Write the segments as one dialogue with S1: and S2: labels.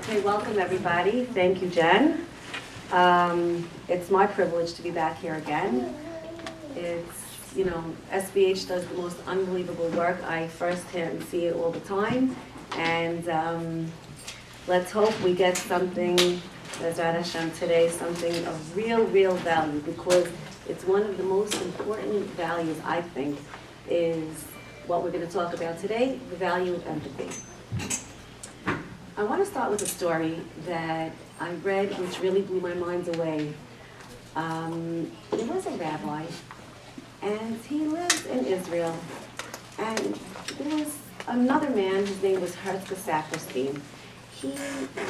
S1: Okay, welcome everybody. Thank you, Jen. It's my privilege to be back here again. SBH does the most unbelievable work. I firsthand see it all the time. And let's hope we get something, Bezrat Hashem, today, something of real value, because it's one of the most important values, I think, is what we're going to talk about today, the value of empathy. I want to start with a story that I read which really blew my mind away. There was a rabbi, and he lived in Israel, and there was another man, his name was Herzl Saperstein. He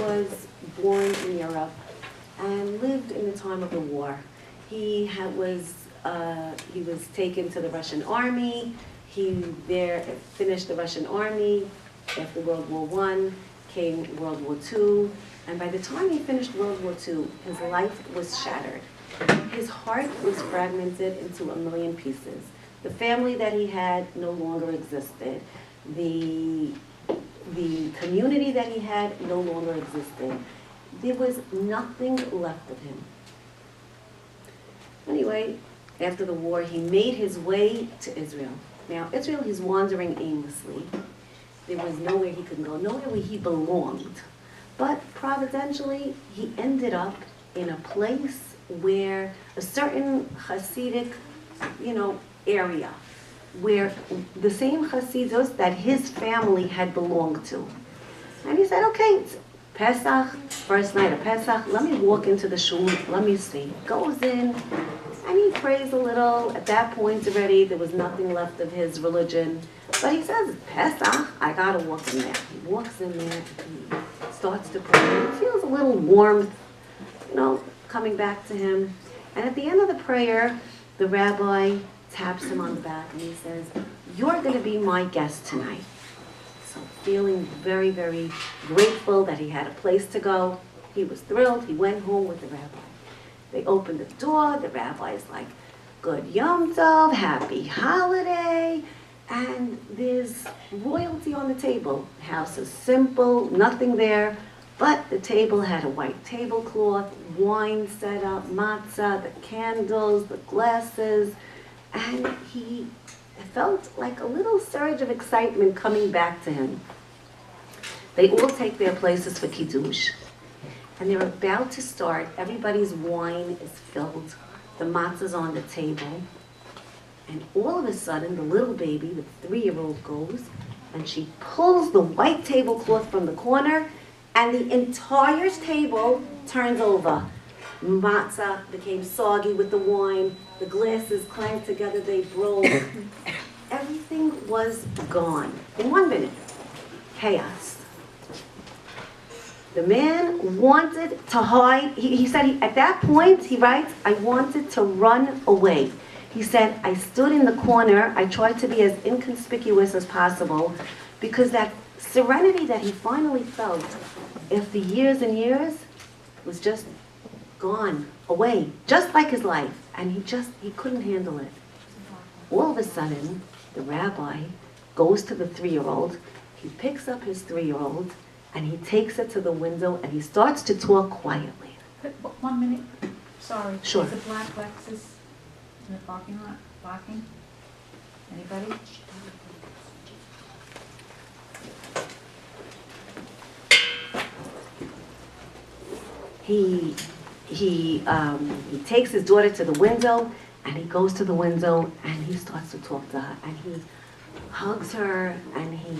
S1: was born in Europe and lived in the time of the war. He was taken to the Russian army. He finished the Russian army after World War I. Came World War II, and by the time he finished World War II, his life was shattered. His heart was fragmented into a million pieces. The family that he had no longer existed. The community that he had no longer existed. There was nothing left of him. Anyway, after the war, he made his way to Israel. Now, Israel, he's wandering aimlessly. There was nowhere he could go, nowhere where he belonged. But providentially, he ended up in a place where a certain Hasidic, area, where the same Hasidus that his family had belonged to. And he said, okay, it's Pesach, first night of Pesach, let me walk into the shul, let me see. Goes in, and he prays a little. At that point already, there was nothing left of his religion. But he says, Pesach, I gotta walk in there. He walks in there, he starts to pray. He feels a little warmth, coming back to him. And at the end of the prayer, the rabbi taps him on the back and he says, you're gonna be my guest tonight. So feeling very grateful that he had a place to go, he was thrilled. He went home with the rabbi. They opened the door, the rabbi's like, good Yom Tov, happy holiday. And there's royalty on the table. The house is simple, nothing there, but the table had a white tablecloth, wine set up, matzah, the candles, the glasses, and he felt like a little surge of excitement coming back to him. They all take their places for Kiddush, and they're about to start. Everybody's wine is filled, the matzah's on the table. And all of a sudden, the little baby, the 3-year-old, goes and she pulls the white tablecloth from the corner, and the entire table turns over. Matzah became soggy with the wine. The glasses clanked together, they broke. Everything was gone in 1 minute. Chaos. The man wanted to hide. He said, at that point, he writes, I wanted to run away. He said, I stood in the corner, I tried to be as inconspicuous as possible, because that serenity that he finally felt after years and years was just gone, away, just like his life. And he couldn't handle it. All of a sudden, the rabbi goes to the 3-year-old, he picks up his 3-year-old, and he takes it to the window, and he starts to talk quietly.
S2: 1 minute, sorry.
S1: Sure.
S2: Is the black Lexus in the parking lot blocking? Anybody?
S1: He takes his daughter to the window, and he goes to the window, and he starts to talk to her, and he hugs her, and he,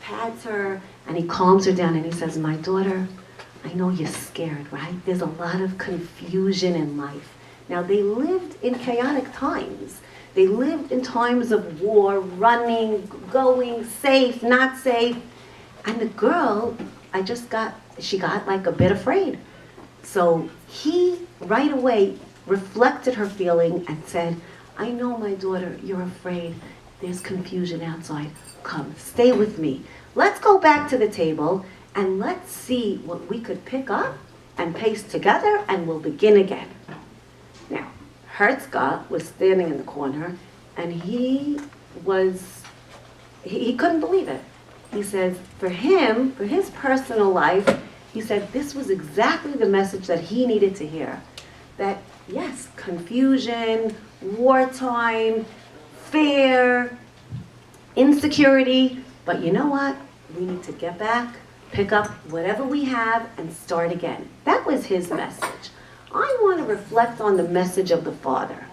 S1: pats her, and he calms her down, and he says, my daughter, I know you're scared, right? There's a lot of confusion in life. Now, they lived in chaotic times. They lived in times of war, running, going, safe, not safe. And the girl, she got like a bit afraid. So he, right away, reflected her feeling and said, I know, my daughter, you're afraid. There's confusion outside. Come, stay with me. Let's go back to the table and let's see what we could pick up and paste together, and we'll begin again. Now, Herzl was standing in the corner, and he couldn't believe it. he says, for him, for his personal life, he said this was exactly the message that he needed to hear. That, yes, confusion, wartime, fear, insecurity, but you know what? We need to get back, pick up whatever we have, and start again. That was his message. I want to reflect on the message of the Father.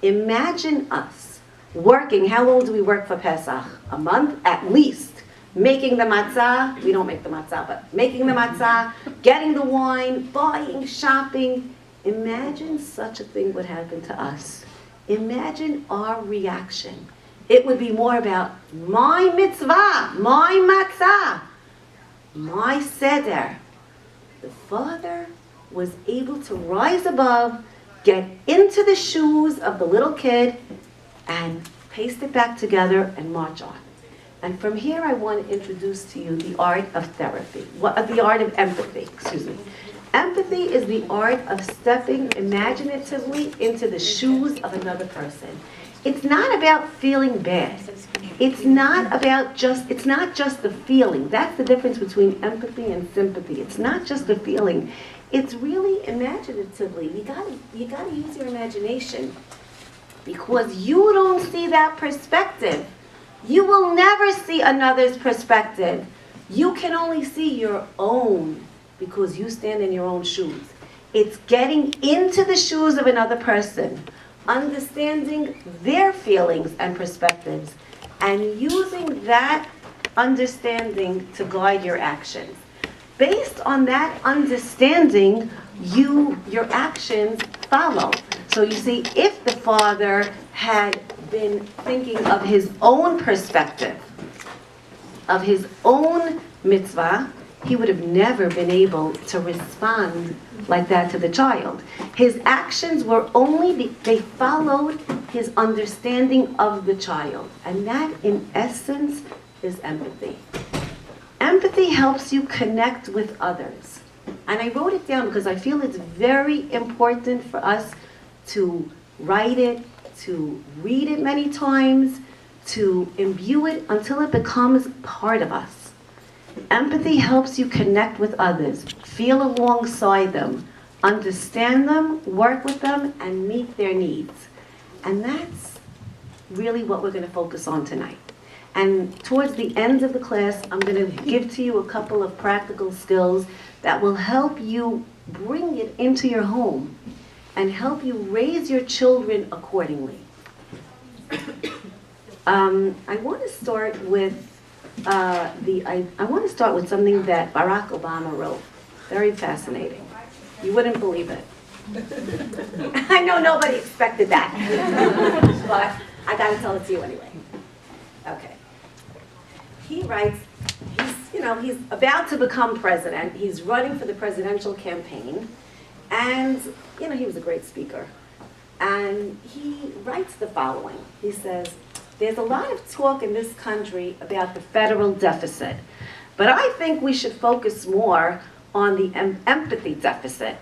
S1: Imagine us working, how long do we work for Pesach? A month at least. Making the matzah, we don't make the matzah, but making the matzah, getting the wine, buying, shopping. Imagine such a thing would happen to us. Imagine our reaction. It would be more about my mitzvah, my matzah, my seder. The Father was able to rise above, get into the shoes of the little kid, and paste it back together and march on. And from here, I want to introduce to you the art of therapy, the art of empathy, excuse me. Empathy is the art of stepping imaginatively into the shoes of another person. It's not about feeling bad. It's not just the feeling. That's the difference between empathy and sympathy. It's not just the feeling. It's really imaginatively. You gotta use your imagination, because you don't see that perspective. You will never see another's perspective. You can only see your own, because you stand in your own shoes. It's getting into the shoes of another person, understanding their feelings and perspectives, and using that understanding to guide your actions. Based on that understanding, your actions follow. So you see, if the Father had been thinking of his own perspective, of his own mitzvah, he would have never been able to respond like that to the child. His actions were they followed his understanding of the child. And that, in essence, is empathy. Empathy helps you connect with others. And I wrote it down because I feel it's very important for us to write it, to read it many times, to imbue it until it becomes part of us. Empathy helps you connect with others, feel alongside them, understand them, work with them, and meet their needs. And that's really what we're going to focus on tonight. And towards the end of the class, I'm going to give to you a couple of practical skills that will help you bring it into your home and help you raise your children accordingly. I want to start with something that Barack Obama wrote. Very fascinating. You wouldn't believe it. I know nobody expected that, but I got to tell it to you anyway. Okay. He writes, he's about to become president. He's running for the presidential campaign, and he was a great speaker. And he writes the following. He says, there's a lot of talk in this country about the federal deficit, but I think we should focus more on the empathy deficit.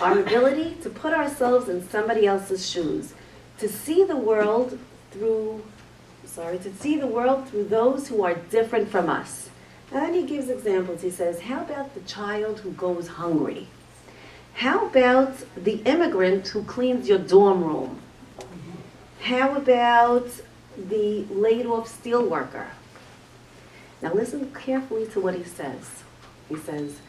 S1: Our ability to put ourselves in somebody else's shoes, to see the world through those who are different from us. And then he gives examples. He says, how about the child who goes hungry? How about the immigrant who cleans your dorm room? How about the laid-off steel worker? Now listen carefully to what he says. He says,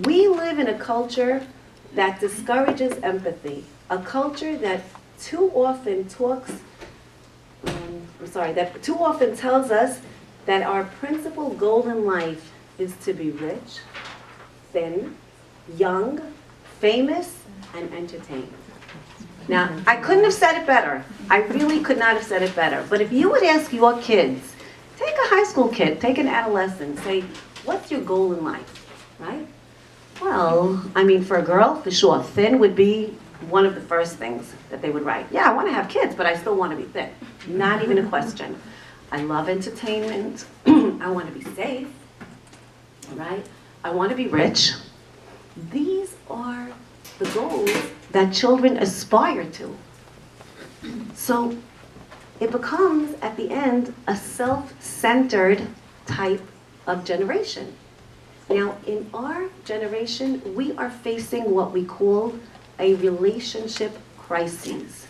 S1: we live in a culture that discourages empathy, a culture that too often tells us that our principal goal in life is to be rich, thin, young, famous, and entertained. Now, I couldn't have said it better. I really could not have said it better. But if you would ask your kids, take a high school kid, take an adolescent, say, what's your goal in life, right? Well, for a girl, for sure, thin would be one of the first things that they would write. Yeah, I want to have kids, but I still want to be thin. Not even a question. I love entertainment. I want to be safe, right? I want to be rich. These are the goals that children aspire to. So it becomes, at the end, a self-centered type of generation. Now, in our generation, we are facing what we call a relationship crisis.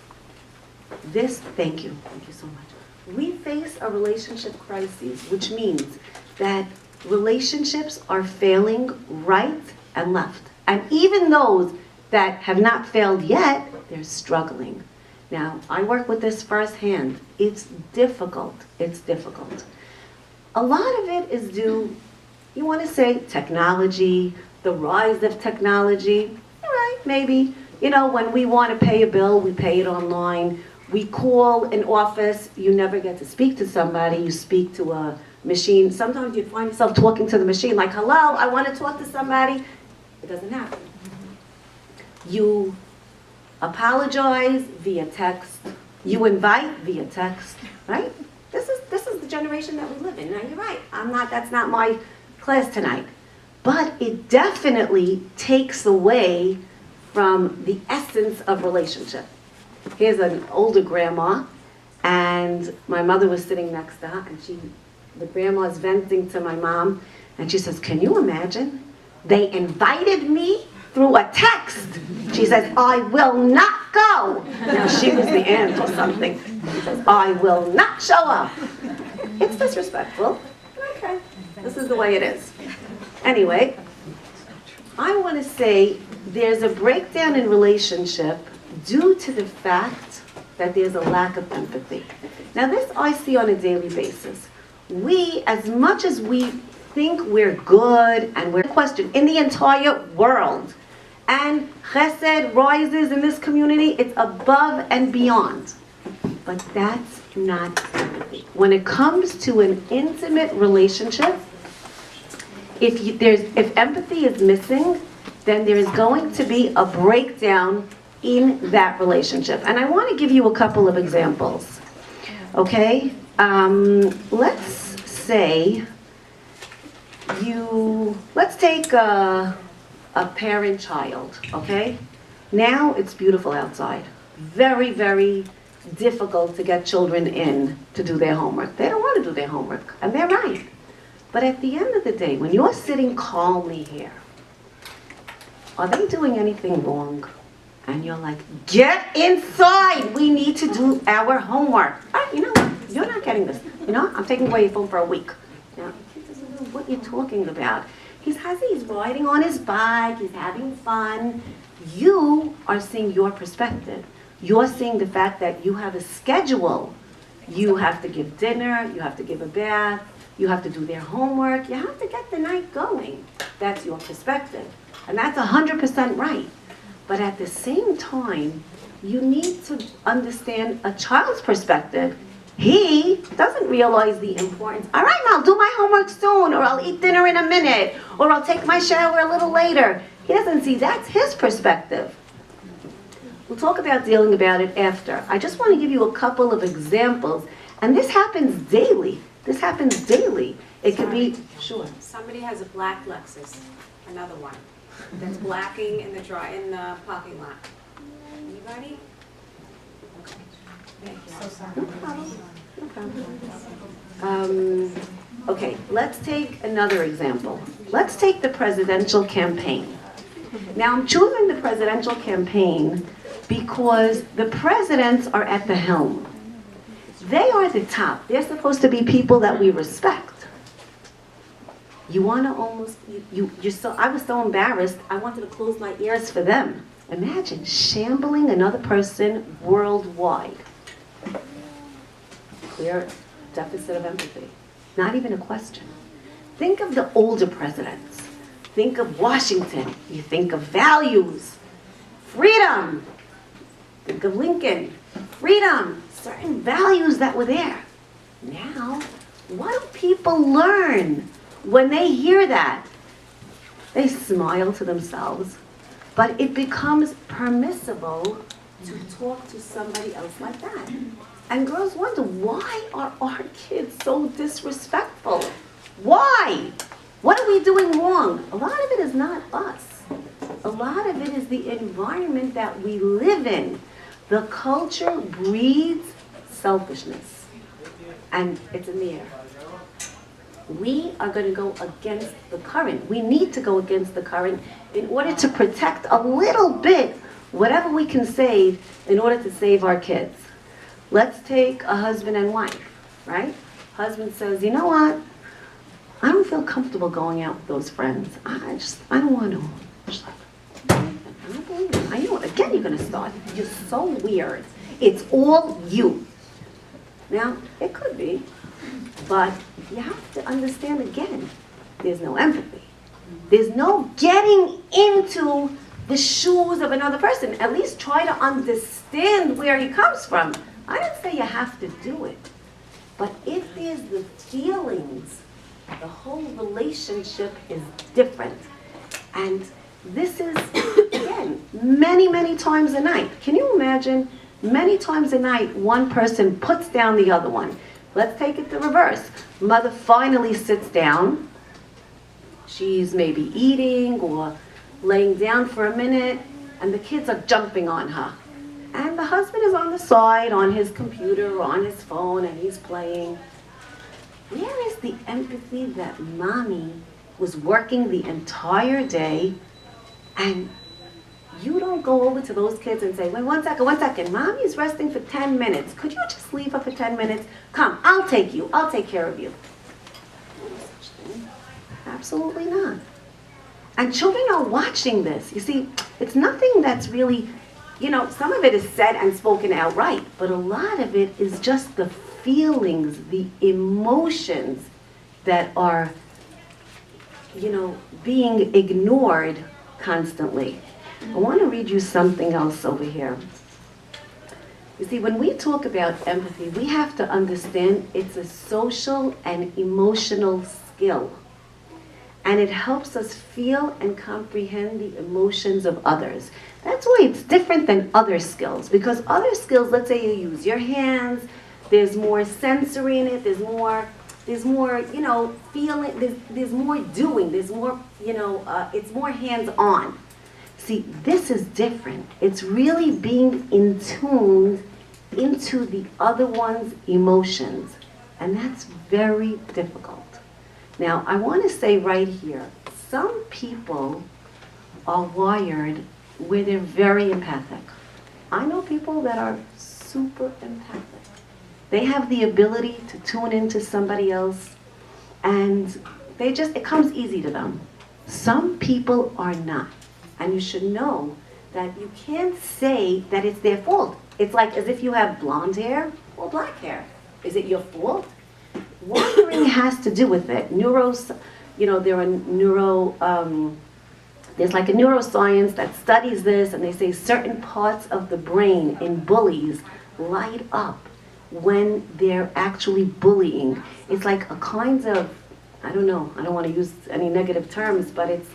S1: Thank you so much. We face a relationship crisis, which means that relationships are failing right and left. And even those that have not failed yet, they're struggling. Now, I work with this firsthand. It's difficult. It's difficult. A lot of it is due, you want to say, technology, the rise of technology. All right, maybe. You know, when we want to pay a bill, we pay it online. We call an office, you never get to speak to somebody, you speak to a machine. Sometimes you find yourself talking to the machine like, hello, I want to talk to somebody. It doesn't happen. You apologize via text. You invite via text, right? This is the generation that we live in. Now you're right, that's not my class tonight. But it definitely takes away from the essence of relationship. Here's an older grandma, and my mother was sitting next to her, and the grandma's venting to my mom, and she says, can you imagine? They invited me through a text. She says, I will not go. Now she was the aunt or something. She says, I will not show up. It's disrespectful. Okay, this is the way it is. Anyway, I want to say there's a breakdown in relationship due to the fact that there's a lack of empathy. Now this I see on a daily basis. We, as much as we think we're good and we're questioned in the entire world, and chesed rises in this community, it's above and beyond. But that's not empathy. When it comes to an intimate relationship, if empathy is missing, then there is going to be a breakdown in that relationship. And I want to give you a couple of examples. Okay? Let's say let's take a parent-child, okay? Now it's beautiful outside. Very, very difficult to get children in to do their homework. They don't want to do their homework, and they're right. But at the end of the day, when you're sitting calmly here, are they doing anything wrong? And you're like, get inside! We need to do our homework. All right, you know what? You're not getting this. You know, I'm taking away your phone for a week. Now, he doesn't know what you're talking about. He's riding on his bike, he's having fun. You are seeing your perspective. You're seeing the fact that you have a schedule. You have to give dinner, you have to give a bath, you have to do their homework, you have to get the night going. That's your perspective. And that's 100% right. But at the same time, you need to understand a child's perspective. He doesn't realize the importance. All right, I'll do my homework soon, or I'll eat dinner in a minute, or I'll take my shower a little later. He doesn't see that's his perspective. We'll talk about dealing about it after. I just want to give you a couple of examples. And this happens daily. This happens daily. It could be, sure.
S3: Somebody has a black Lexus, another one, that's blacking in the parking lot. Anybody? Okay. Thank you. So sorry.
S1: No problem. Okay, let's take another example. Let's take the presidential campaign. Now I'm choosing the presidential campaign because the presidents are at the helm. They are the top. They're supposed to be people that we respect. You want to almost, I was so embarrassed, I wanted to close my ears for them. Imagine shambling another person worldwide. Clear deficit of empathy. Not even a question. Think of the older presidents. Think of Washington. You think of values. Freedom. Think of Lincoln. Freedom. Certain values that were there. Now, what do people learn when they hear that? They smile to themselves, but it becomes permissible to talk to somebody else like that. And girls wonder, why are our kids so disrespectful? Why? What are we doing wrong? A lot of it is not us. A lot of it is the environment that we live in. The culture breeds selfishness. And it's in the air. We are going to go against the current. We need to go against the current in order to protect a little bit, whatever we can save, in order to save our kids. Let's take a husband and wife, right? Husband says, you know what? I don't feel comfortable going out with those friends. I don't want to. Just like, I don't believe it. I know, again, you're going to start. You're so weird. It's all you. Now, it could be, but you have to understand again, there's no empathy. There's no getting into the shoes of another person. At least try to understand where he comes from. I didn't say you have to do it. But if there's the feelings, the whole relationship is different. And this is, again, many, many times a night. Can you imagine? Many times a night, one person puts down the other one. Let's take it the reverse. Mother finally sits down. She's maybe eating or laying down for a minute, and the kids are jumping on her. And the husband is on the side, on his computer or on his phone, and he's playing. Where is the empathy that mommy was working the entire day, and you don't go over to those kids and say, wait, one second, mommy's resting for 10 minutes. Could you just leave her for 10 minutes? Come, I'll take you. I'll take care of you. No such thing. Absolutely not. And children are watching this. You see, it's nothing that's really, you know, some of it is said and spoken outright, but a lot of it is just the feelings, the emotions that are, you know, being ignored constantly. I want to read you something else over here. You see, when we talk about empathy, we have to understand it's a social and emotional skill. And it helps us feel and comprehend the emotions of others. That's why it's different than other skills. Because other skills, let's say you use your hands, there's more sensory in it, there's more, you know, feeling, there's more doing, there's more, you know, it's more hands-on. See, this is different. It's really being in tune into the other one's emotions. And that's very difficult. Now, I want to say right here, some people are wired where they're very empathic. I know people that are super empathic. They have the ability to tune into somebody else, and it comes easy to them. Some people are not. And you should know that you can't say that it's their fault. It's like as if you have blonde hair or black hair. Is it your fault? Wiring has to do with it. You know, there's like a neuroscience that studies this, and they say certain parts of the brain in bullies light up when they're actually bullying. It's like a kind of, I don't know, I don't want to use any negative terms, but it's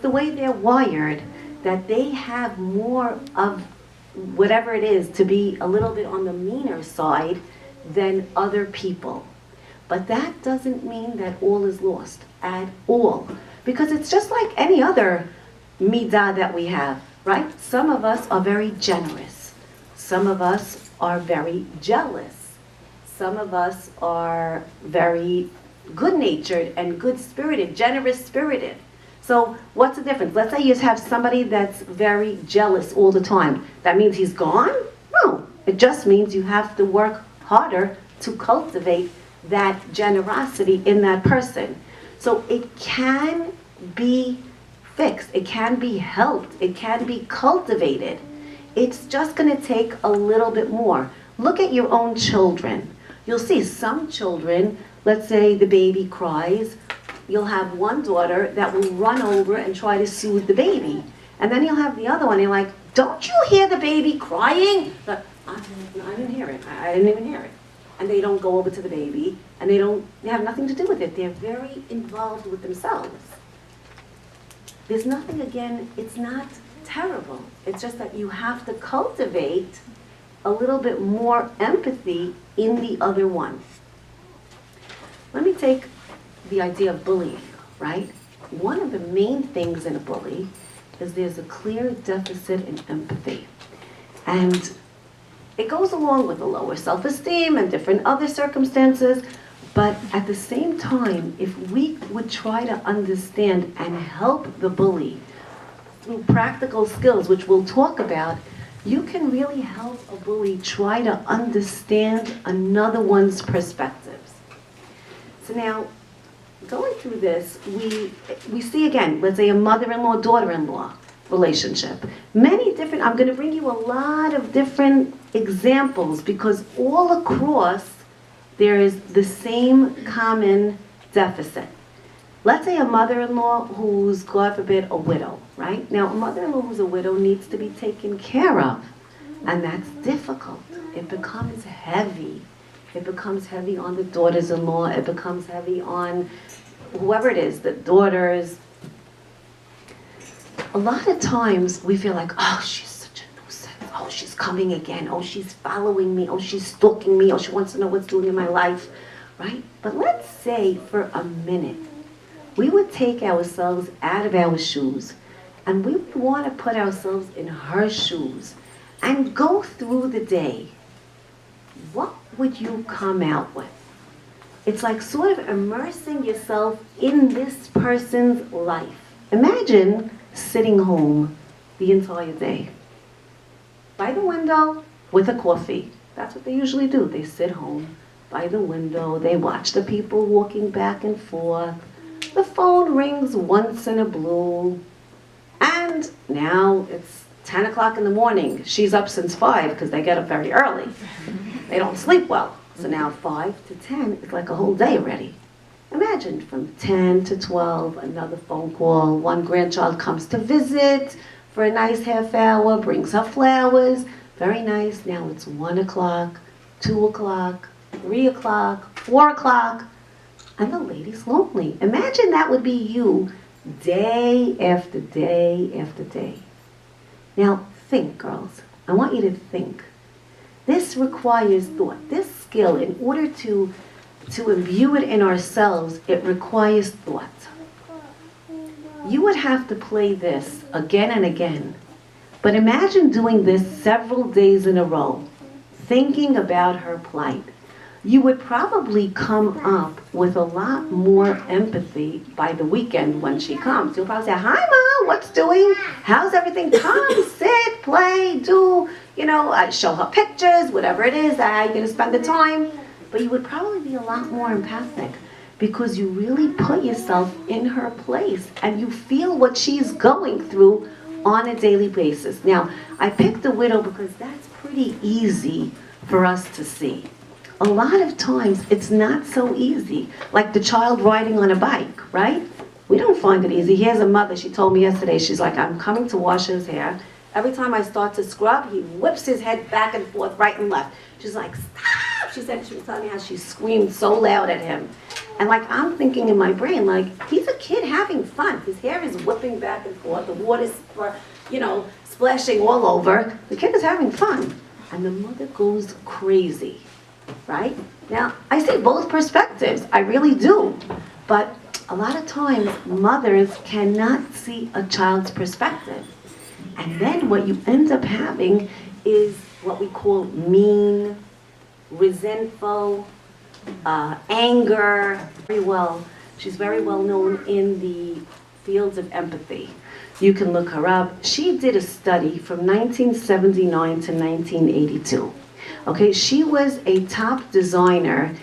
S1: the way they're wired, that they have more of whatever it is to be a little bit on the meaner side than other people. But that doesn't mean that all is lost at all. Because it's just like any other midah that we have, right? Some of us are very generous. Some of us are very jealous. Some of us are very good-natured and good-spirited, generous-spirited. So what's the difference? Let's say you have somebody that's very jealous all the time. That means he's gone? No. It just means you have to work harder to cultivate that generosity in that person. So it can be fixed. It can be helped. It can be cultivated. It's just going to take a little bit more. Look at your own children. You'll see some children, let's say the baby cries, you'll have one daughter that will run over and try to soothe the baby. And then you'll have the other one, you're like, don't you hear the baby crying? But, I didn't hear it. I didn't even hear it. And they don't go over to the baby, and they have nothing to do with it. They're very involved with themselves. There's nothing, again, it's not terrible. It's just that you have to cultivate a little bit more empathy in the other one. Let me take the idea of bullying, right? One of the main things in a bully is there's a clear deficit in empathy. And it goes along with a lower self-esteem and different other circumstances, But at the same time, if we would try to understand and help the bully through practical skills, which we'll talk about, you can really help a bully try to understand another one's perspectives. So now, going through this, we see again, let's say a mother-in-law, daughter-in-law relationship. Many different, I'm going to bring you a lot of different examples because all across there is the same common deficit. Let's say a mother-in-law who's, God forbid, a widow, right? Now, a mother-in-law who's a widow needs to be taken care of, and that's difficult. It becomes heavy. It becomes heavy on the daughters-in-law. It becomes heavy on whoever it is, the daughters. A lot of times we feel like, oh, she's such a nuisance. Oh, she's coming again. Oh, she's following me. Oh, she's stalking me. Oh, she wants to know what's doing in my life, right? But let's say for a minute, we would take ourselves out of our shoes and we would want to put ourselves in her shoes and go through the day. What would you come out with? It's like sort of immersing yourself in this person's life. Imagine sitting home the entire day. By the window with a coffee. That's what they usually do. They sit home by the window. They watch the people walking back and forth. The phone rings once in a blue. And now it's 10 o'clock in the morning. She's up since 5 because they get up very early. They don't sleep well. So now 5 to 10 is like a whole day already. Imagine from 10 to 12, another phone call. One grandchild comes to visit for a nice half hour, brings her flowers. Very nice. Now it's 1 o'clock, 2 o'clock, 3 o'clock, 4 o'clock. And the lady's lonely. Imagine that would be you day after day after day. Now think, girls. I want you to think. This requires thought. This skill, in order to imbue it in ourselves, it requires thought. You would have to play this again and again. But imagine doing this several days in a row, thinking about her plight. You would probably come up with a lot more empathy by the weekend when she comes. You'll probably say, hi, Mom, what's doing? How's everything? Come, sit, play, do, show her pictures, whatever it is, how you're going to spend the time. But you would probably be a lot more empathic because you really put yourself in her place and you feel what she's going through on a daily basis. Now, I picked the widow because that's pretty easy for us to see. A lot of times it's not so easy, like the child riding on a bike, right? We don't find it easy. Here's a mother, she told me yesterday, she's like, I'm coming to wash his hair. Every time I start to scrub, he whips his head back and forth, right and left. She's like, stop! She said, she was telling me how she screamed so loud at him. And like, I'm thinking in my brain, like, he's a kid having fun. His hair is whipping back and forth. The water's, splashing all over. The kid is having fun. And the mother goes crazy, right? Now, I see both perspectives. I really do. But a lot of times, mothers cannot see a child's perspective. And then what you end up having is what we call mean, resentful, anger. She's very well known in the fields of empathy. You can look her up. She did a study from 1979 to 1982. Okay, she was a top designer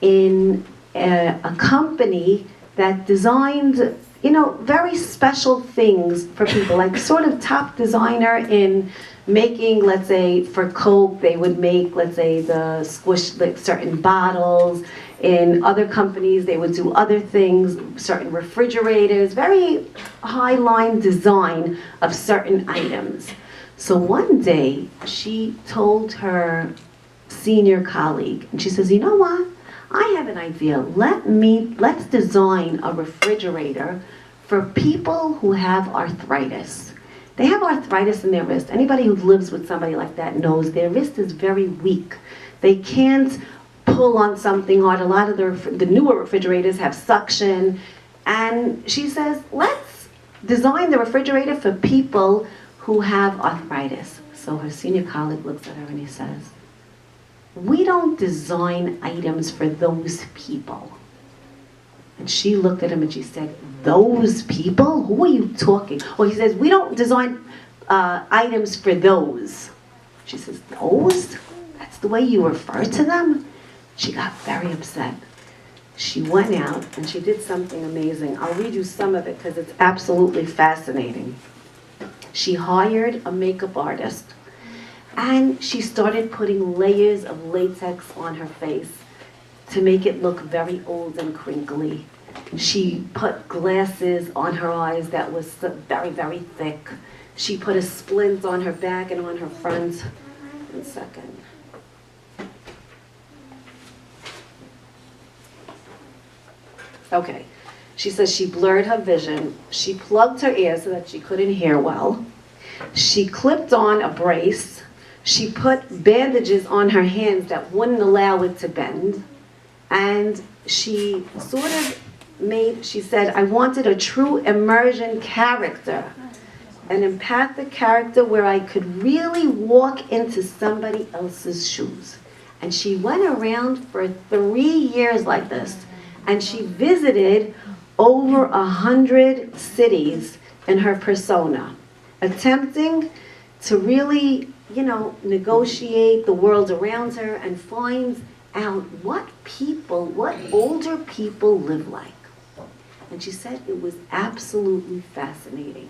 S1: in a company that designed, very special things for people, like sort of top designer in making, let's say, for Coke, they would make, let's say, the squish, like certain bottles. In other companies, they would do other things, certain refrigerators, very high-line design of certain items. So one day, she told her senior colleague, and she says, you know what? I have an idea. Let's design a refrigerator for people who have arthritis. They have arthritis in their wrist. Anybody who lives with somebody like that knows their wrist is very weak. They can't pull on something hard. A lot of the newer refrigerators have suction. And she says, let's design the refrigerator for people who have arthritis. So her senior colleague looks at her and he says, we don't design items for those people. And she looked at him and she said, those people? Who are you talking? Well, he says, we don't design items for those. She says, those? That's the way you refer to them? She got very upset. She went out and she did something amazing. I'll read you some of it because it's absolutely fascinating. She hired a makeup artist and she started putting layers of latex on her face to make it look very old and crinkly. She put glasses on her eyes that was very, very thick. She put a splint on her back and on her front. 1 second. Okay. She says she blurred her vision. She plugged her ears so that she couldn't hear well. She clipped on a brace. She put bandages on her hands that wouldn't allow it to bend. And she sort of she said, I wanted a true immersion character, an empathic character where I could really walk into somebody else's shoes. And she went around for 3 years like this, and she visited over 100 cities in her persona, attempting to really, negotiate the world around her and find out what older people live like. And she said it was absolutely fascinating.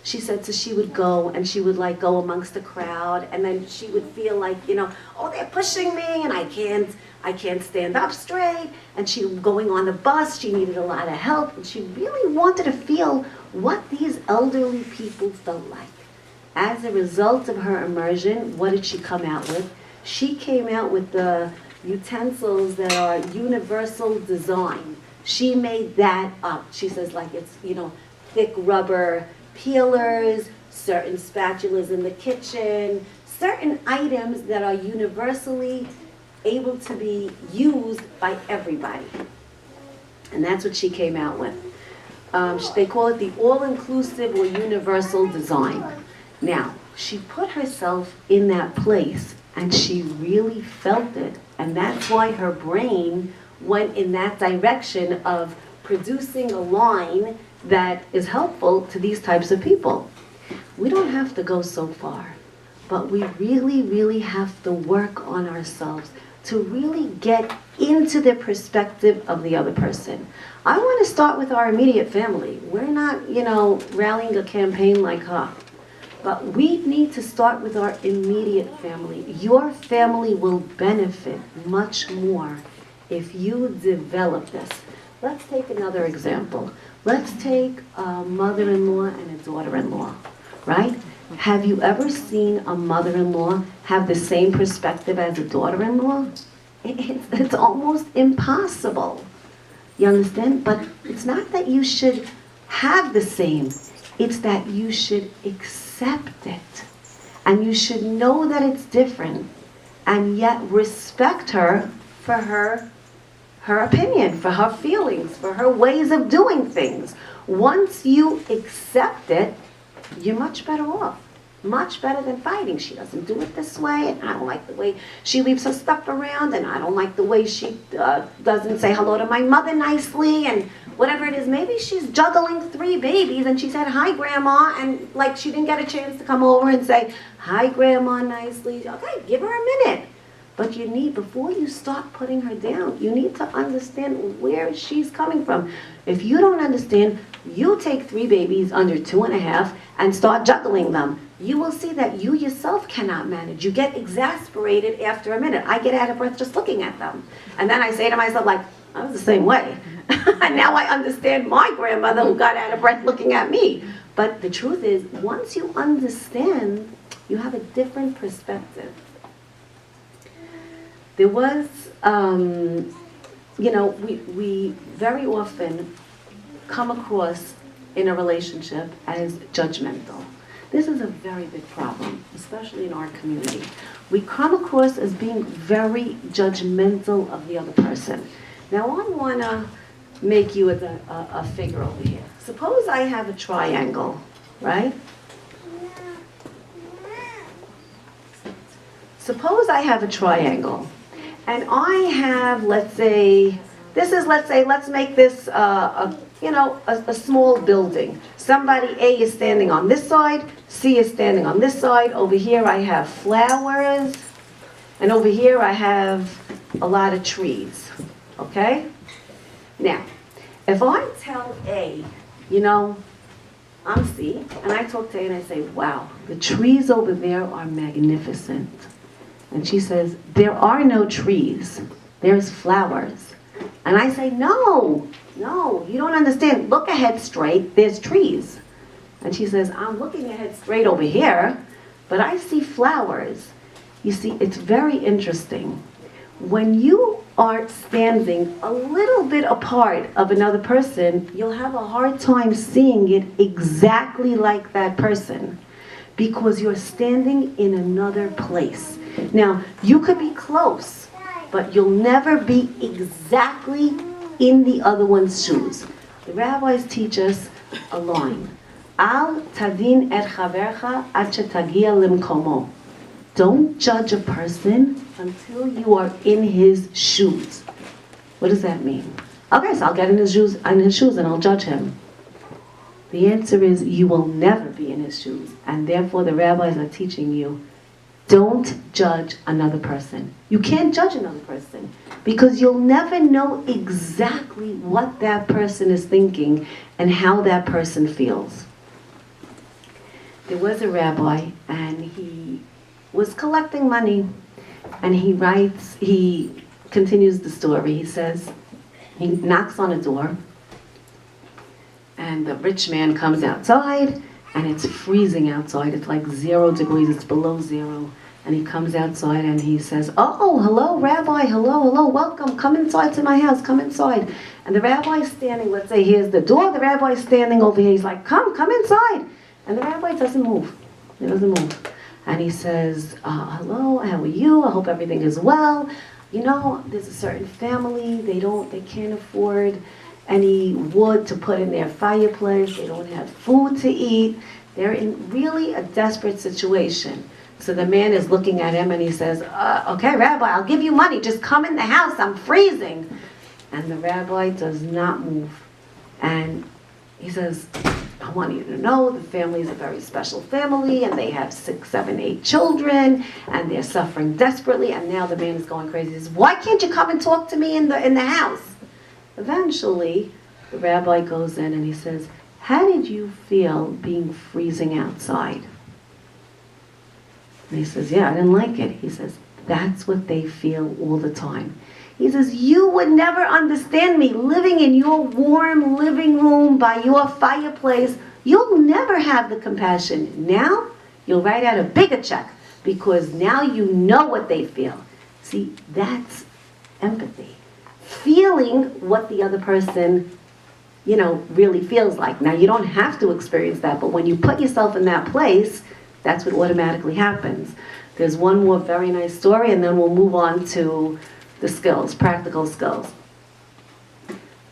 S1: She said, so she would go and she would go amongst the crowd, and then she would feel like, oh, they're pushing me and I can't stand up straight. And she was going on the bus, she needed a lot of help, and she really wanted to feel what these elderly people felt like. As a result of her immersion, what did she come out with? She came out with the utensils that are universal design. She made that up. She says it's, thick rubber peelers, certain spatulas in the kitchen, certain items that are universally able to be used by everybody. And that's what she came out with. They call it the all-inclusive or universal design. Now, she put herself in that place and she really felt it. And that's why her brain went in that direction of producing a line that is helpful to these types of people. We don't have to go so far, but we really, really have to work on ourselves to really get into the perspective of the other person. I want to start with our immediate family. We're not, rallying a campaign like her, but we need to start with our immediate family. Your family will benefit much more if you develop this. Let's take another example. Let's take a mother-in-law and a daughter-in-law, right? Have you ever seen a mother-in-law have the same perspective as a daughter-in-law? It's almost impossible. You understand? But it's not that you should have the same. It's that you should accept it. And you should know that it's different. And yet respect her for her opinion, for her feelings, for her ways of doing things. Once you accept it, you're much better off. Much better than fighting. She doesn't do it this way, and I don't like the way she leaves her stuff around, and I don't like the way she doesn't say hello to my mother nicely, and whatever it is. Maybe she's juggling 3 babies, and she said, hi, Grandma, and she didn't get a chance to come over and say, hi, Grandma, nicely. Okay, give her a minute. But before you start putting her down, you need to understand where she's coming from. If you don't understand, you take 3 babies under 2.5 and start juggling them. You will see that you yourself cannot manage. You get exasperated after a minute. I get out of breath just looking at them. And then I say to myself, I was the same way. And now I understand my grandmother who got out of breath looking at me. But the truth is, once you understand, you have a different perspective. There was, we very often come across in a relationship as judgmental. This is a very big problem, especially in our community. We come across as being very judgmental of the other person. Now I want to make you a figure over here. Suppose I have a triangle, right? Suppose I have a triangle. and I have, let's say, let's make this, a small building. Somebody A is standing on this side, C is standing on this side. Over here I have flowers, and over here I have a lot of trees, okay? Now, if I tell A, I'm C, and I talk to A and I say, wow, the trees over there are magnificent. And she says, there are no trees, there's flowers. And I say, no, you don't understand. Look ahead straight, there's trees. And she says, I'm looking ahead straight over here, but I see flowers. You see, it's very interesting. When you are standing a little bit apart of another person, you'll have a hard time seeing it exactly like that person because you're standing in another place. Now, you could be close, but you'll never be exactly in the other one's shoes. The rabbis teach us a line. Al tadin et chavercha ad shetagia limkomo. Don't judge a person until you are in his shoes. What does that mean? Okay, so I'll get in his shoes and I'll judge him. The answer is you will never be in his shoes, and therefore the rabbis are teaching you, don't judge another person. You can't judge another person because you'll never know exactly what that person is thinking and how that person feels. There was a rabbi and he was collecting money, and he continues the story. He says, he knocks on a door, and the rich man comes outside, and it's freezing outside. It's like 0 degrees, it's below 0. And he comes outside and he says, oh, hello, Rabbi, hello, welcome, come inside to my house, come inside. And the rabbi's standing, let's say here's the door, the rabbi's standing over here. He's like, come inside. And the rabbi doesn't move. He doesn't move. And he says, hello, how are you? I hope everything is well. There's a certain family, they can't afford any wood to put in their fireplace. They don't have food to eat. They're in really a desperate situation. So the man is looking at him and he says, okay, Rabbi, I'll give you money. Just come in the house. I'm freezing. And the rabbi does not move. And he says, I want you to know the family is a very special family, and they have 6, 7, 8 children, and they're suffering desperately. And now the man is going crazy. He says, why can't you come and talk to me in the house? Eventually, the rabbi goes in and he says, how did you feel being freezing outside? And he says, yeah, I didn't like it. He says, that's what they feel all the time. He says, you would never understand me living in your warm living room by your fireplace. You'll never have the compassion. Now, you'll write out a bigger check because now you know what they feel. See, that's empathy. Feeling what the other person, really feels like. Now, you don't have to experience that, but when you put yourself in that place, that's what automatically happens. There's one more very nice story, and then we'll move on to the skills, practical skills.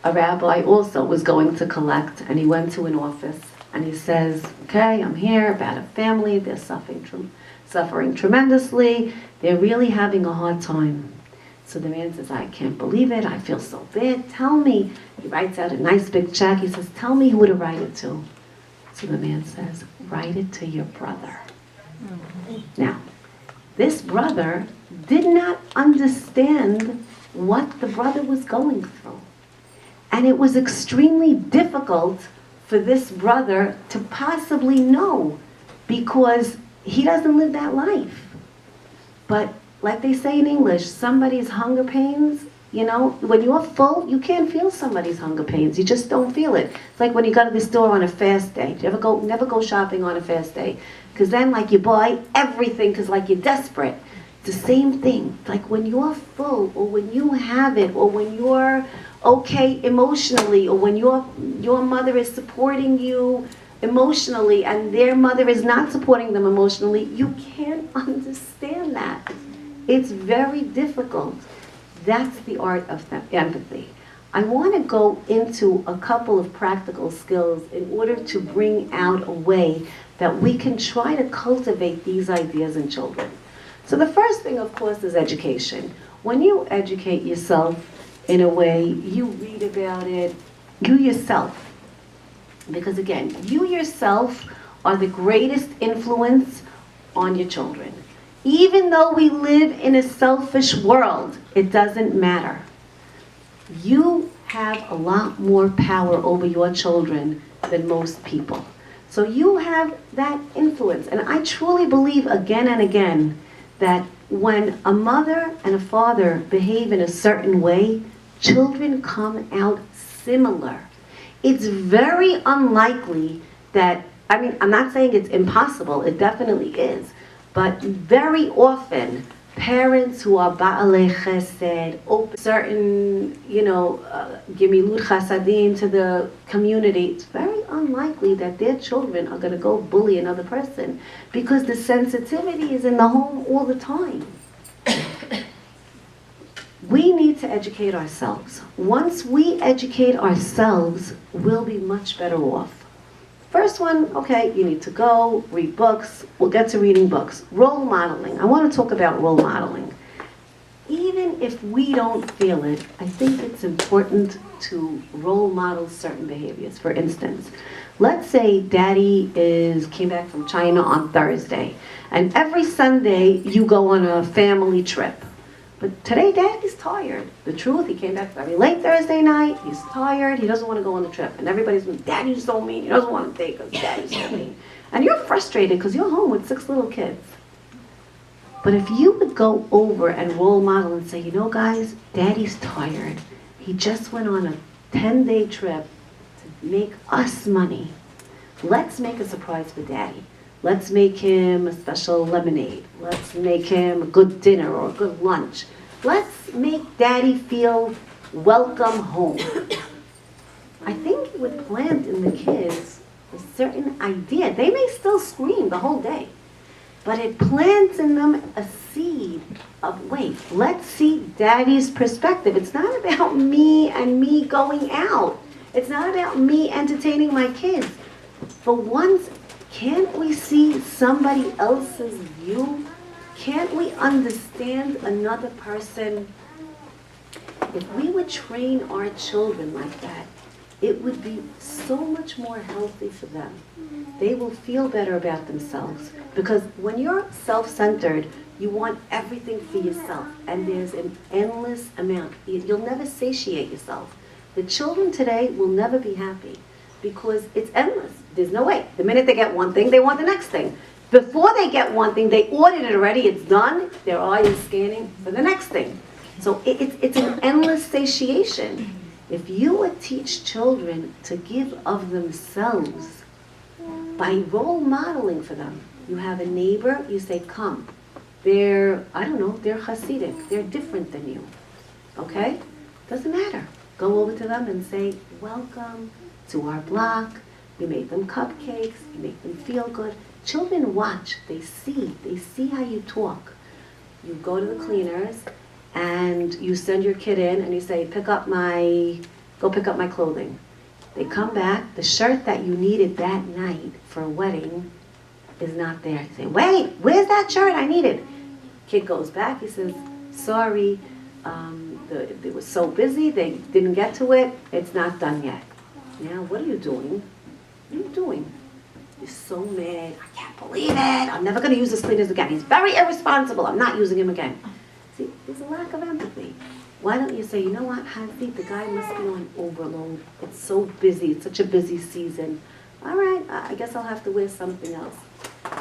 S1: A rabbi also was going to collect, and he went to an office, and he says, okay, I'm here about a family, they're suffering tremendously, they're really having a hard time. So the man says, I can't believe it, I feel so bad, tell me. He writes out a nice big check, he says, tell me who to write it to. So the man says, write it to your brother. Now, this brother did not understand what the brother was going through. And it was extremely difficult for this brother to possibly know because he doesn't live that life. But like they say in English, somebody's hunger pains, when you're full, you can't feel somebody's hunger pains. You just don't feel it. It's like when you go to the store on a fast day. Do you never go shopping on a fast day? Because then you buy everything because you're desperate. It's the same thing. Like when you're full, or when you have it, or when you're okay emotionally, or when your mother is supporting you emotionally and their mother is not supporting them emotionally, you can't understand that. It's very difficult. That's the art of empathy. I want to go into a couple of practical skills in order to bring out a way that we can try to cultivate these ideas in children. So the first thing, of course, is education. when you educate yourself in a way, you read about it, you yourself, because again, you yourself are the greatest influence on your children. Even though we live in a selfish world, it doesn't matter. You have a lot more power over your children than most people. So you have that influence. And I truly believe again and again that when a mother and a father behave in a certain way, children come out similar. It's very unlikely that, I mean, I'm not saying it's impossible, it definitely is, but very often, parents who are ba'alei chesed, open certain, gemilut chasadim to the community, it's very unlikely that their children are going to go bully another person because the sensitivity is in the home all the time. We need to educate ourselves. Once we educate ourselves, we'll be much better off. First one, okay, you need to go, read books. We'll get to reading books. Role modeling. I want to talk about role modeling. Even if we don't feel it, I think it's important to role model certain behaviors. For instance, let's say daddy came back from China on Thursday, and every Sunday you go on a family trip. But today daddy's tired. The truth, he came back very late Thursday night, he's tired, he doesn't want to go on the trip. And everybody's been, daddy's so mean, he doesn't want to take us, daddy's so mean. And you're frustrated because you're home with 6 little kids. But if you would go over and role model and say, guys, daddy's tired. He just went on a 10-day trip to make us money. Let's make a surprise for daddy. Let's make him a special lemonade. Let's make him a good dinner or a good lunch. Let's make daddy feel welcome home. I think it would plant in the kids a certain idea. They may still scream the whole day, but it plants in them a seed of, wait, let's see daddy's perspective. It's not about me and me going out. It's not about me entertaining my kids. For once, can't we see somebody else's view? Can't we understand another person? If we would train our children like that, it would be so much more healthy for them. They will feel better about themselves. Because when you're self-centered, you want everything for yourself. And there's an endless amount. You'll never satiate yourself. The children today will never be happy because it's endless. There's no way. The minute they get one thing, they want the next thing. Before they get one thing, they ordered it already, it's done, their eye is scanning for the next thing. So it's an endless satiation. If you would teach children to give of themselves by role modeling for them, you have a neighbor, you say, come. They're Hasidic, they're different than you. Okay? Doesn't matter. Go over to them and say, welcome to our block. You make them cupcakes, you make them feel good. Children watch, they see how you talk. You go to the cleaners and you send your kid in and you say, go pick up my clothing. They come back, the shirt that you needed that night for a wedding is not there. You say, wait, where's that shirt? I need it. Kid goes back, he says, sorry, they were so busy, they didn't get to it, it's not done yet. Now, what are you doing? What are you doing? You're so mad. I can't believe it. I'm never going to use this cleaners again. He's very irresponsible. I'm not using him again. See, there's a lack of empathy. Why don't you say, you know what, Hansi, the guy must be on overload. It's so busy. It's such a busy season. All right, I guess I'll have to wear something else.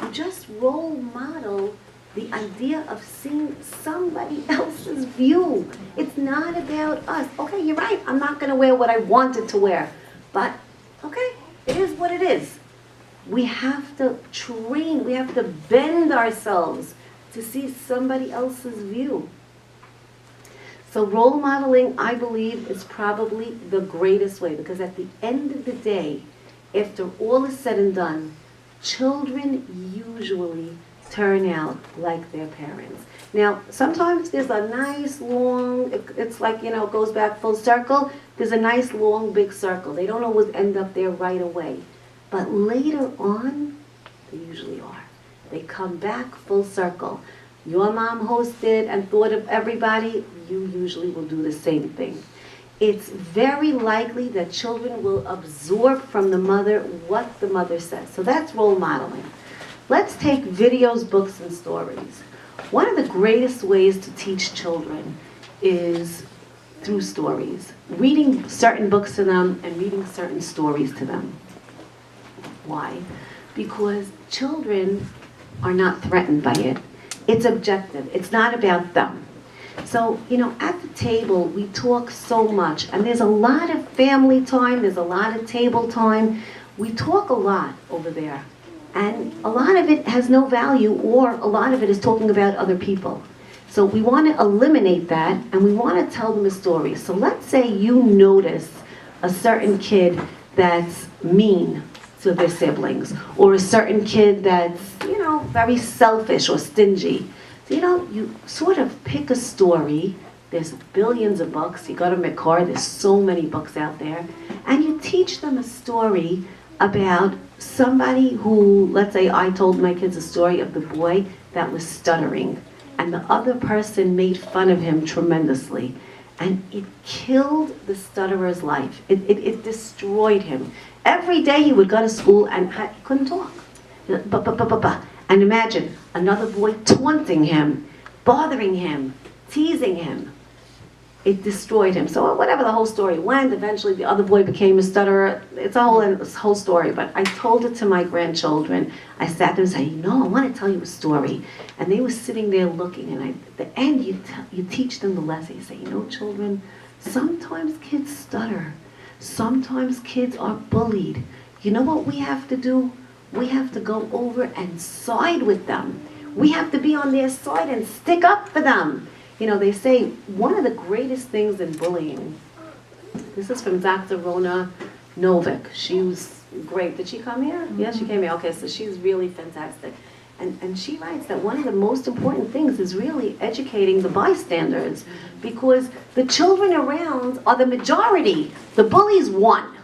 S1: You just role model the idea of seeing somebody else's view. It's not about us. Okay, you're right. I'm not going to wear what I wanted to wear. But, okay, it is what it is. We have to train, we have to bend ourselves to see somebody else's view. So role modeling, I believe, is probably the greatest way because at the end of the day, after all is said and done, children usually turn out like their parents. Now, sometimes there's a nice long, it's like, it goes back full circle. There's a nice long big circle. They don't always end up there right away. But later on, they usually are. They come back full circle. your mom hosted and thought of everybody, you usually will do the same thing. It's very likely that children will absorb from the mother what the mother says. So that's role modeling. Let's take videos, books, and stories. One of the greatest ways to teach children is through stories. Reading certain books to them and reading certain stories to them. Why? Because children are not threatened by it. It's objective. It's not about them. So, at the table, we talk so much, and there's a lot of family time, there's a lot of table time. We talk a lot over there, and a lot of it has no value, or a lot of it is talking about other people. So we want to eliminate that, and we want to tell them a story. So let's say you notice a certain kid that's mean to their siblings, or a certain kid that's, very selfish or stingy. So, you sort of pick a story. There's billions of books. You go to McCarr, there's so many books out there. And you teach them a story about somebody who, let's say I told my kids a story of the boy that was stuttering. And the other person made fun of him tremendously. And it killed the stutterer's life. It destroyed him. Every day he would go to school and he couldn't talk. And imagine another boy taunting him, bothering him, teasing him. It destroyed him. So whatever the whole story went, eventually the other boy became a stutterer. It's a whole story. But I told it to my grandchildren. I sat there and said, I want to tell you a story. And they were sitting there looking. And at the end, you teach them the lesson. You say, children, sometimes kids stutter. Sometimes kids are bullied. You know what we have to do? We have to go over and side with them. We have to be on their side and stick up for them. They say one of the greatest things in bullying, this is from Dr. Rona Novick. She was great. Did she come here? Mm-hmm. Yeah, she came here. Okay, so she's really fantastic. And she writes that one of the most important things is really educating the bystanders, because the children around are the majority. The bully's one.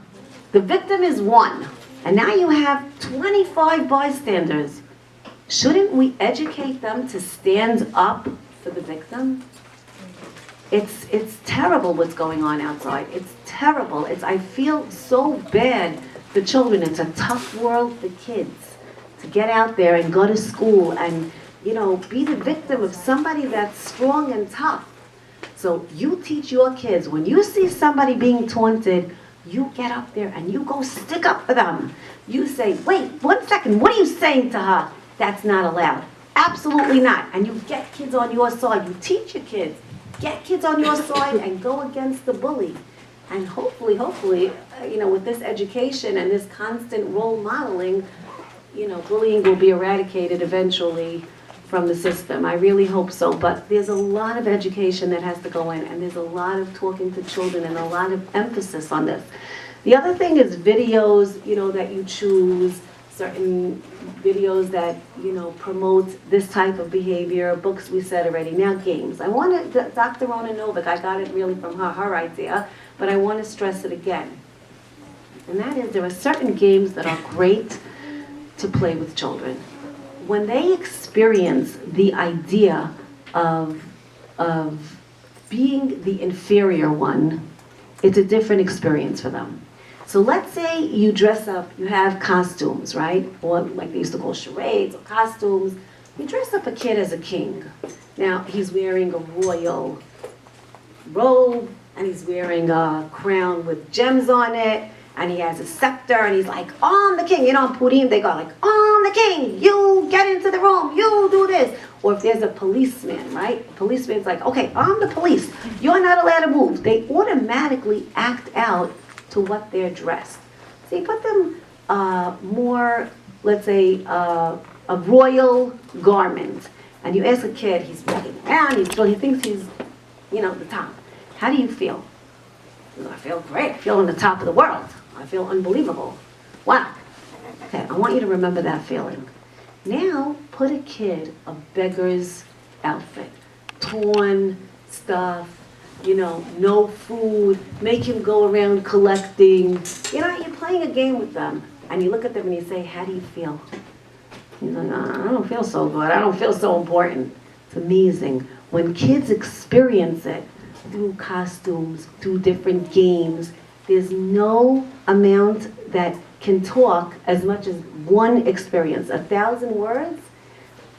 S1: The victim is one. And now you have 25 bystanders. Shouldn't we educate them to stand up for the victim? It's terrible what's going on outside. It's terrible. I feel so bad for children. It's a tough world for kids to get out there and go to school and, be the victim of somebody that's strong and tough. So you teach your kids, when you see somebody being taunted, you get up there and you go stick up for them. You say, wait, 1 second, what are you saying to her? That's not allowed. Absolutely not. And you get kids on your side. You teach your kids. Get kids on your side and go against the bully. And hopefully, with this education and this constant role modeling, bullying will be eradicated eventually from the system. I really hope so. But there's a lot of education that has to go in, and there's a lot of talking to children and a lot of emphasis on this. The other thing is videos, that you choose, certain videos that, promote this type of behavior, books we said already. Now games. I want to, Dr. Rona Novick, I got it really from her idea, but I want to stress it again. And that is, there are certain games that are great to play with children. When they experience the idea of being the inferior one, it's a different experience for them. So let's say you dress up, you have costumes, right? Or like they used to call charades or costumes. You dress up a kid as a king. Now, he's wearing a royal robe, and he's wearing a crown with gems on it, and he has a scepter, and he's like, I'm the king. On Purim, they go like, I'm the king. You get into the room. You do this. Or if there's a policeman, right? The policeman's like, okay, I'm the police. You're not allowed to move. They automatically act out to what they're dressed. So you put them more, let's say, a royal garment. And you ask a kid, he's walking around, he thinks he's, the top. How do you feel? I feel great. I feel on the top of the world. I feel unbelievable. Wow. Okay, I want you to remember that feeling. Now, put a kid a beggar's outfit. Torn stuff, no food. Make him go around collecting. You're playing a game with them. And you look at them and you say, how do you feel? He's like, I don't feel so good. I don't feel so important. It's amazing. When kids experience it through costumes, through different games, there's no amount that can talk as much as one experience. 1,000 words,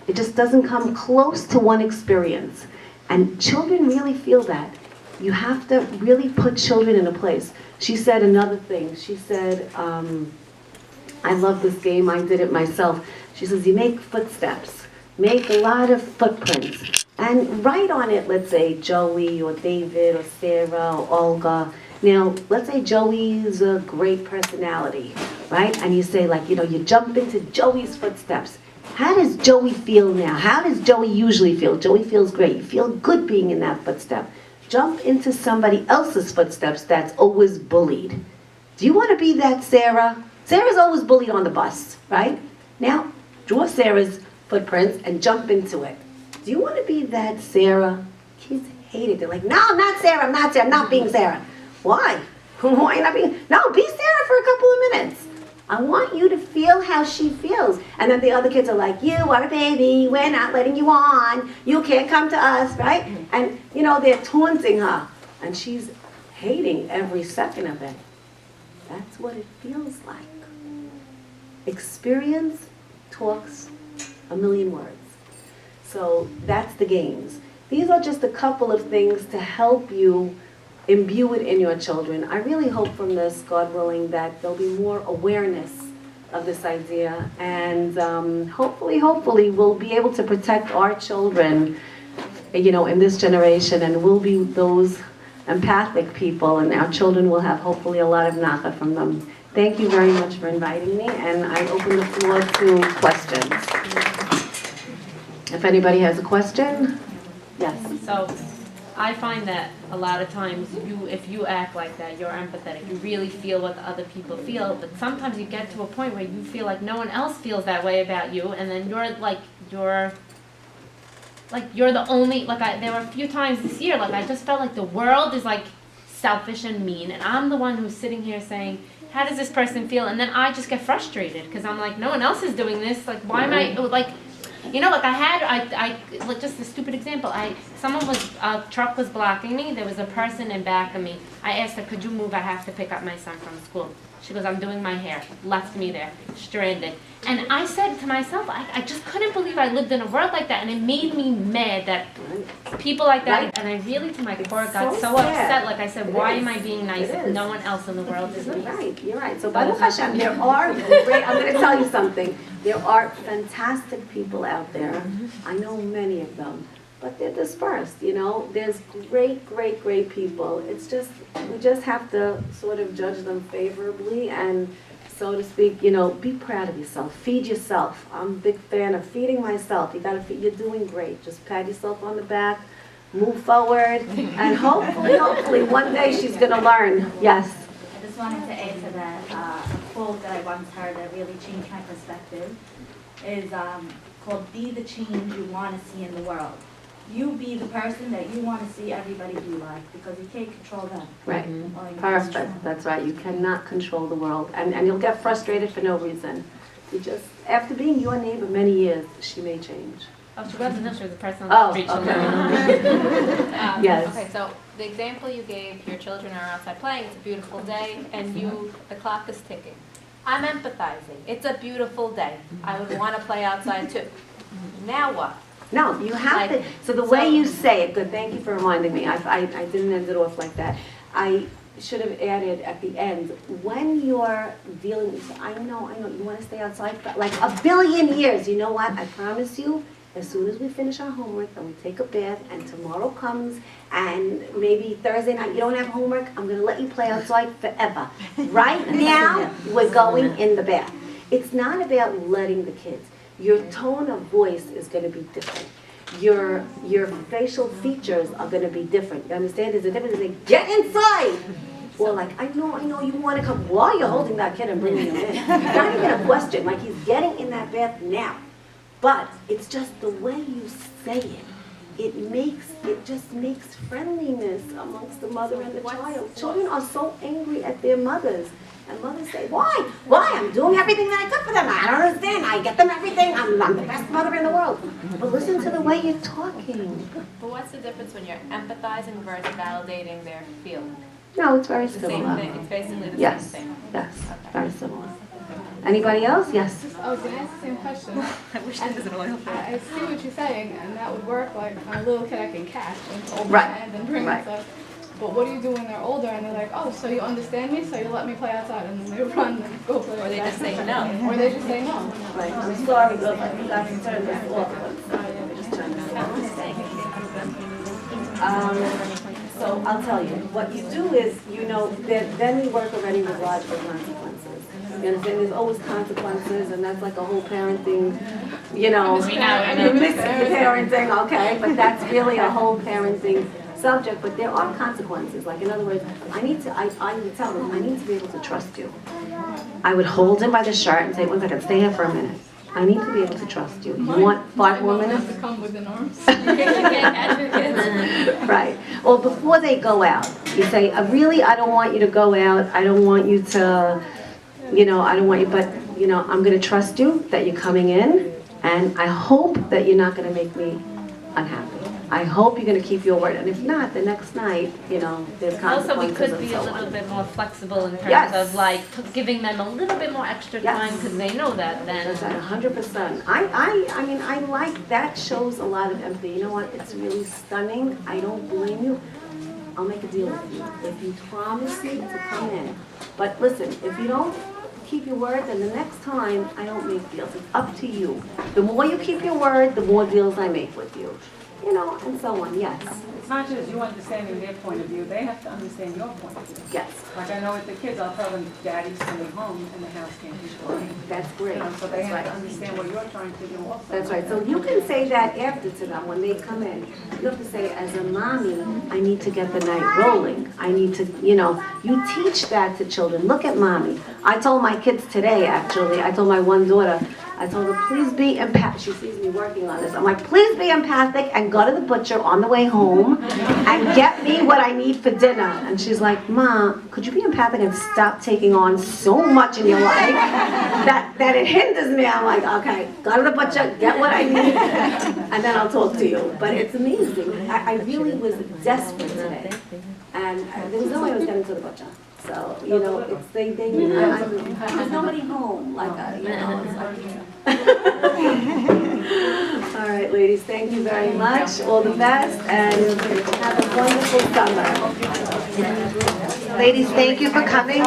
S1: it just doesn't come close to one experience. And children really feel that. You have to really put children in a place. She said another thing. She said, I love this game, I did it myself. She says, you make footsteps, make a lot of footprints, and write on it, let's say, Joey or David or Sarah or Olga. Now, let's say Joey's a great personality, right? And you say, like, you jump into Joey's footsteps. How does Joey feel now? How does Joey usually feel? Joey feels great. You feel good being in that footstep. Jump into somebody else's footsteps that's always bullied. Do you want to be that Sarah? Sarah's always bullied on the bus, right? Now, draw Sarah's footprints and jump into it. Do you want to be that Sarah? Kids hate it. They're like, no, I'm not Sarah, I'm not Sarah, I'm not being Sarah. Why? Why not being? No, be Sarah for a couple of minutes. I want you to feel how she feels. And then the other kids are like, you are a baby, we're not letting you on, you can't come to us, right? And, they're taunting her. And she's hating every second of it. That's what it feels like. Experience talks a million words. So that's the games. These are just a couple of things to help you imbue it in your children. I really hope from this, God willing, that there'll be more awareness of this idea, and hopefully we'll be able to protect our children, in this generation, and we'll be those empathic people, and our children will have hopefully a lot of nacha from them. Thank you very much for inviting me, and I open the floor to questions. If anybody has a question? Yes.
S4: So I find that a lot of times if you act like that, you're empathetic. You really feel what the other people feel, but sometimes you get to a point where you feel like no one else feels that way about you, and then you're the only, there were a few times this year, I just felt like the world is selfish and mean, and I'm the one who's sitting here saying, how does this person feel? And then I just get frustrated because I'm like, no one else is doing this. Why am I just a stupid example. A truck was blocking me. There was a person in back of me. I asked her, could you move? I have to pick up my son from school. She goes, I'm doing my hair. Left me there, stranded. And I said to myself, I just couldn't believe I lived in a world like that. And it made me mad that people like that, right. And I really, to my core, got so upset. Like I said, why am I being nice if no one else in the world is nice?
S1: You're right. So Baruch Hashem, there are great, I'm going to tell you something. There are fantastic people out there. I know many of them. But they're dispersed, There's great people. It's just, we just have to sort of judge them favorably and, so to speak, be proud of yourself. Feed yourself. I'm a big fan of feeding myself. You gotta feed, you're doing great. Just pat yourself on the back, move forward, and hopefully one day she's gonna learn. Yes?
S2: I just wanted to add to that, a quote that I once heard that really changed my perspective is called, be the change you want to see in the world. You be the person that you want to see everybody be like, because you can't control them.
S1: Right. Perfect. That's right. You cannot control the world. And you'll get frustrated for no reason. You just, after being your neighbor many years, she may change.
S4: Oh, she wasn't. She was a person on the street.
S1: Okay. Yes.
S5: Okay, so the example you gave, your children are outside playing, it's a beautiful day, and the clock is ticking. I'm empathizing. It's a beautiful day. I would want to play outside too. Now what?
S1: No, you have to. So the way you say it, good, thank you for reminding me. I didn't end it off like that. I should have added at the end, when you're dealing with, I know, you want to stay outside for like a billion years. You know what? I promise you, as soon as we finish our homework and we take a bath and tomorrow comes and maybe Thursday night you don't have homework, I'm going to let you play outside forever. Right now, we're going in the bath. It's not about letting the kids. Your tone of voice is going to be different. Your facial features are going to be different. You understand? There's a difference. They get inside. Or like, I know you want to come. Why are you holding that kid and bringing him in? Not even a question. Like, he's getting in that bath now. But it's just the way you say it. It just makes friendliness amongst the mother and the child. Children are so angry at their mothers. And mothers say, why? Why? I'm doing everything that I could for them. I don't understand. I get them everything. I'm the best mother in the world. But listen to the way you're talking.
S5: But what's the difference when you're empathizing versus validating their feeling?
S1: No, it's very
S5: It's the same
S1: similar.
S5: thing, it's basically the
S1: Yes,
S5: same thing.
S1: yes, very similar. Anybody else? Yes.
S6: I was gonna ask the same question.
S5: I wish there was an oil
S6: I see what you're saying, and that would work like on a little kid I can catch and hold
S1: Right,
S6: my hand and bring
S1: right.
S6: stuff. But what do you do when they're older and they're like, oh, so you understand me, so you let me play outside, and then they run and go play
S5: Or they just say
S6: outside.
S5: no.
S6: Or they just say no.
S1: Right, I'm sorry, but you guys can turn this off. Just turn this off. So I'll tell you, what you do is, you know, then you work already with logical consequences. You understand, there's always consequences, and that's like a whole parenting, you know.
S4: We know.
S1: You miss the parenting, okay, but that's really a whole parenting subject, but there are consequences. Like, in other words, I would tell them, I need to be able to trust you. I would hold him by the shirt and say, 1 second, stay here for a minute. I need to be able to trust you. You want 5 more minutes?
S6: To come within arms.
S1: Right. Well, before they go out, you say, really, I don't want you to go out. I don't want you to, you know, I don't want you, but, you know, I'm going to trust you that you're coming in, and I hope that you're not going to make me unhappy. I hope you're going to keep your word, and if not, the next night, you know, there's
S4: Also, we
S1: consequences
S4: could
S1: and
S4: be
S1: so
S4: a little
S1: on.
S4: bit more flexible in terms
S1: Yes.
S4: of like giving them a little bit more extra
S1: Yes.
S4: time because they know that then.
S1: That's at 100%. I mean, I like, that shows a lot of empathy. You know what, it's really stunning. I don't blame you. I'll make a deal with you. If you promise me to come in. But listen, if you don't keep your word, then the next time I don't make deals. It's up to you. The more you keep your word, the more deals I make with you. You know, and so on, yes.
S7: It's not just you understanding their point of view, they have to understand your point of view.
S1: Yes,
S7: Like I know with the kids, I'll tell them, Daddy's coming home and the house can't be quiet.
S1: that's great.
S7: You know, so they
S1: That's
S7: have to
S1: right.
S7: understand what you're trying to do also.
S1: That's right. So you can say that after to them when they come in. You have to say, as a mommy, I need to get the night rolling. I need to, you know, you teach that to children. Look at mommy. I told my kids today, actually, I told my one daughter, I told her, please be empathic. She sees me working on this. I'm like, please be empathic and go to the butcher on the way home and get me what I need for dinner. And she's like, Ma, could you be empathic and stop taking on so much in your life that it hinders me? I'm like, okay, go to the butcher, get what I need, and then I'll talk to you. But it's amazing. I really was desperate today. And there was no way I was getting to the butcher. So, you know, it's there's nobody home, like, you know, it's like, all right, ladies, thank you very much. All the best, and have a wonderful summer. Ladies, thank you for coming.